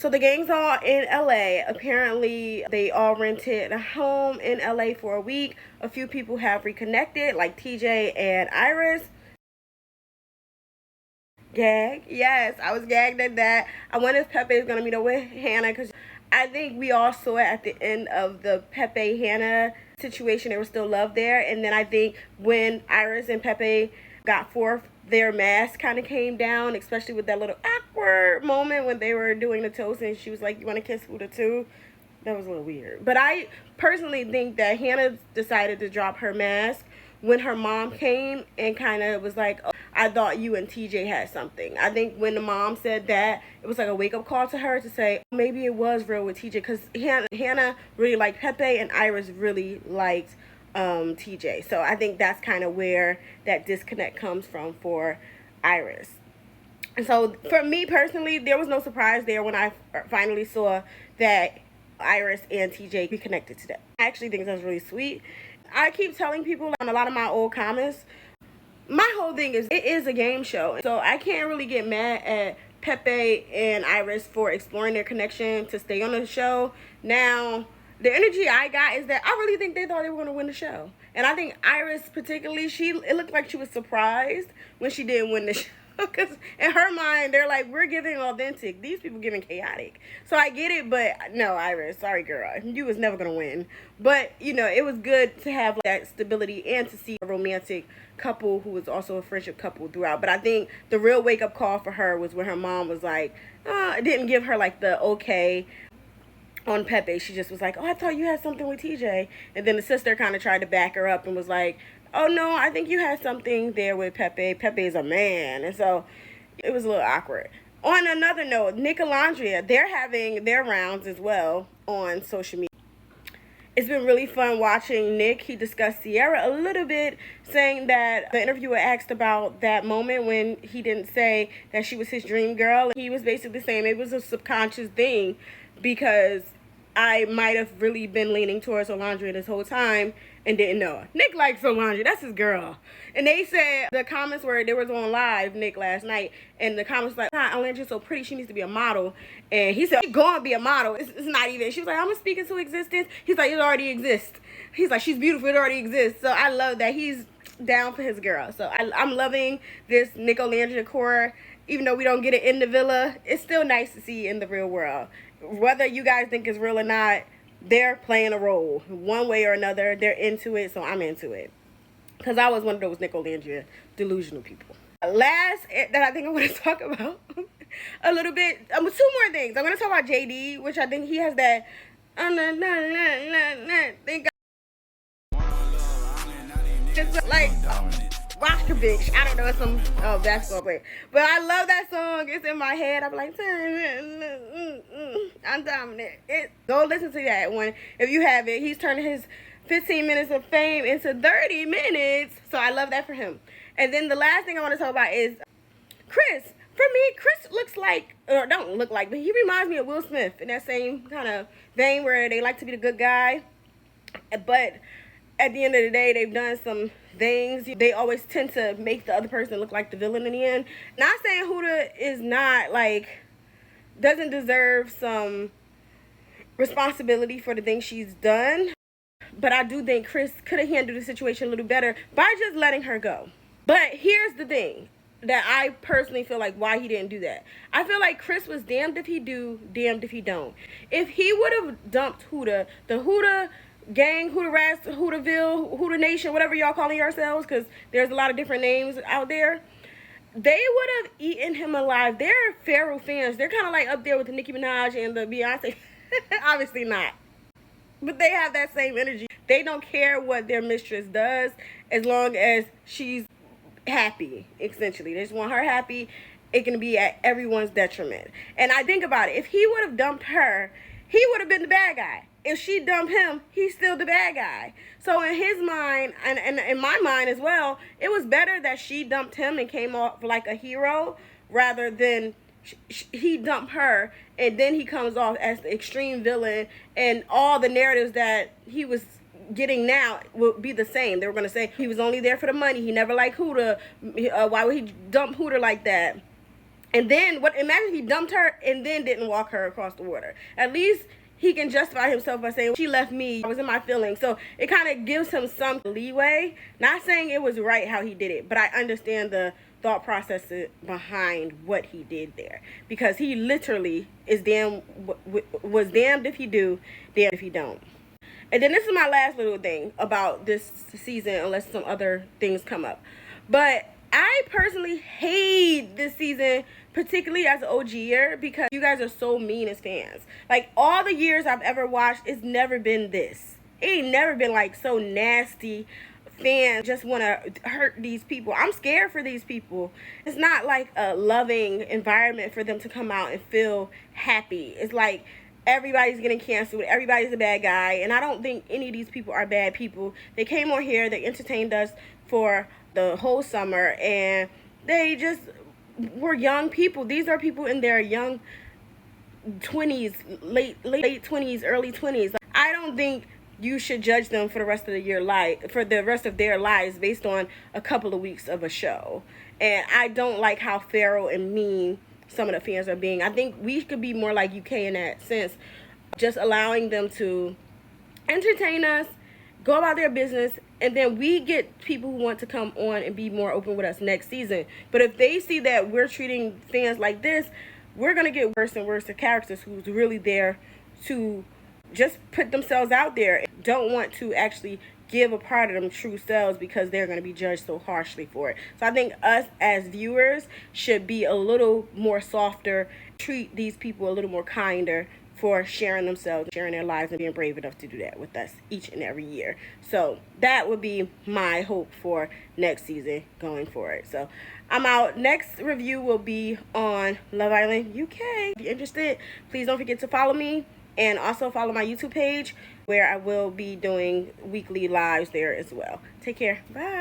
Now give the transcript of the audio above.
So the gang's all in LA. Apparently, they all rented a home in LA for a week. A few people have reconnected, like TJ and Iris. Gag? Yes, I was gagged at that. I wonder if Pepe is going to meet up with Hannah, because I think we all saw it at the end of the Pepe Hannah situation. There was still love there. And then I think when Iris and Pepe got forth, their mask kind of came down, especially with that little awkward moment when they were doing the toast and she was like, "You want to kiss Huda too?" That was a little weird. But I personally think that Hannah decided to drop her mask when her mom came and kind of was like, "Oh, I thought you and TJ had something." I think when the mom said that, it was like a wake-up call to her to say, maybe it was real with TJ, because Hannah really liked Pepe and Iris really liked TJ. So I think that's kind of where that disconnect comes from for Iris. And so for me personally, there was no surprise there when I finally saw that Iris and TJ reconnected today. I actually think that's really sweet. I keep telling people on a lot of my old comments, my whole thing is it is a game show. So I can't really get mad at Pepe and Iris for exploring their connection to stay on the show. Now, the energy I got is that I really think they thought they were going to win the show. And I think Iris particularly, it looked like she was surprised when she didn't win the show. Because in her mind, they're like, we're giving authentic. These people giving chaotic. So I get it, but no, Iris, sorry, girl. You was never going to win. But, you know, it was good to have that stability and to see a romantic couple who was also a friendship couple throughout. But I think the real wake-up call for her was when her mom was like, it didn't give her, like, the okay on Pepe. She just was like, "Oh, I thought you had something with TJ." And then the sister kind of tried to back her up and was like, "Oh, no, I think you had something there with Pepe. Pepe is a man." And so it was a little awkward. On another note, Nick and Landria, they're having their rounds as well on social media. It's been really fun watching Nick. He discussed Ciara a little bit, saying that the interviewer asked about that moment when he didn't say that she was his dream girl. He was basically saying it was a subconscious thing because I might have really been leaning towards Olandria this whole time and didn't know. Nick likes Olandria. That's his girl. And they said, the comments were, they was on live, Nick, last night, and the comments were like, "God, Olandria's so pretty, she needs to be a model." And he said, "She's going to be a model. It's not even." She was like, "I'm going to speak into existence." He's like, "It already exists." He's like, "She's beautiful. It already exists." So I love that he's down for his girl. So I'm loving this Nick Olandria core. Even though we don't get it in the villa, it's still nice to see in the real world. Whether you guys think it's real or not, they're playing a role one way or another. They're into it, so I'm into it. Because I was one of those Nick Olandria delusional people. Last that I think I want to talk about a little bit, two more things. I'm going to talk about JD, which I think he has that thing. It's like Roskovich. I don't know, it's some basketball player. But I love that song. It's in my head. I'm like, I'm dominant. Go listen to that one if you have it. He's turning his 15 minutes of fame into 30 minutes. So I love that for him. And then the last thing I want to talk about is Chris. For me, Chris looks like, or don't look like, but he reminds me of Will Smith in that same kind of vein where they like to be the good guy. But at the end of the day, they've done some things. They always tend to make the other person look like the villain in the end. Not saying Huda is not, like, doesn't deserve some responsibility for the things she's done. But I do think Chris could have handled the situation a little better by just letting her go. But here's the thing that I personally feel like why he didn't do that. I feel like Chris was damned if he do, damned if he don't. If he would have dumped Huda, the Huda gang, Huda Rats, Hudaville, Huda Nation, whatever y'all calling yourselves, because there's a lot of different names out there, they would have eaten him alive. They're Pharaoh fans. They're kind of like up there with the Nicki Minaj and the Beyonce. Obviously not. But they have that same energy. They don't care what their mistress does as long as she's happy, essentially. They just want her happy. It can be at everyone's detriment. And I think about it. If he would have dumped her, he would have been the bad guy. If she dumped him, he's still the bad guy. So in his mind, and in my mind as well, it was better that she dumped him and came off like a hero rather than he dumped her and then he comes off as the extreme villain, and all the narratives that he was getting now will be the same. They were going to say he was only there for the money. He never liked Huda. Why would he dump Huda like that? And then, imagine if he dumped her and then didn't walk her across the water. At least he can justify himself by saying, she left me, I was in my feelings. So it kind of gives him some leeway. Not saying it was right how he did it, but I understand the thought process behind what he did there. Because he literally was damned if he do, damned if he don't. And then this is my last little thing about this season, unless some other things come up. But I personally hate this season, particularly as an OG-er, because you guys are so mean as fans. Like, all the years I've ever watched, it's never been this. It ain't never been, like, so nasty. Fans just want to hurt these people. I'm scared for these people. It's not like a loving environment for them to come out and feel happy. It's like everybody's getting canceled. Everybody's a bad guy. And I don't think any of these people are bad people. They came on here. They entertained us for the whole summer. And they just were young people. These are people in their young 20s, late 20s, early 20s. I don't think you should judge them for the rest of their lives based on a couple of weeks of a show. And I don't like how feral and mean some of the fans are being. I think we could be more like UK in that sense, just allowing them to entertain us, go about their business, and then we get people who want to come on and be more open with us next season. But if they see that we're treating fans like this, we're going to get worse and worse. The characters who's really there to just put themselves out there, don't want to actually give a part of them true selves because they're going to be judged so harshly for it. So I think us as viewers should be a little more softer, treat these people a little more kinder for sharing themselves, sharing their lives, and being brave enough to do that with us each and every year. So that would be my hope for next season going forward. So I'm out. Next review will be on Love Island UK. If you're interested, please don't forget to follow me. And also follow my YouTube page where I will be doing weekly lives there as well. Take care. Bye.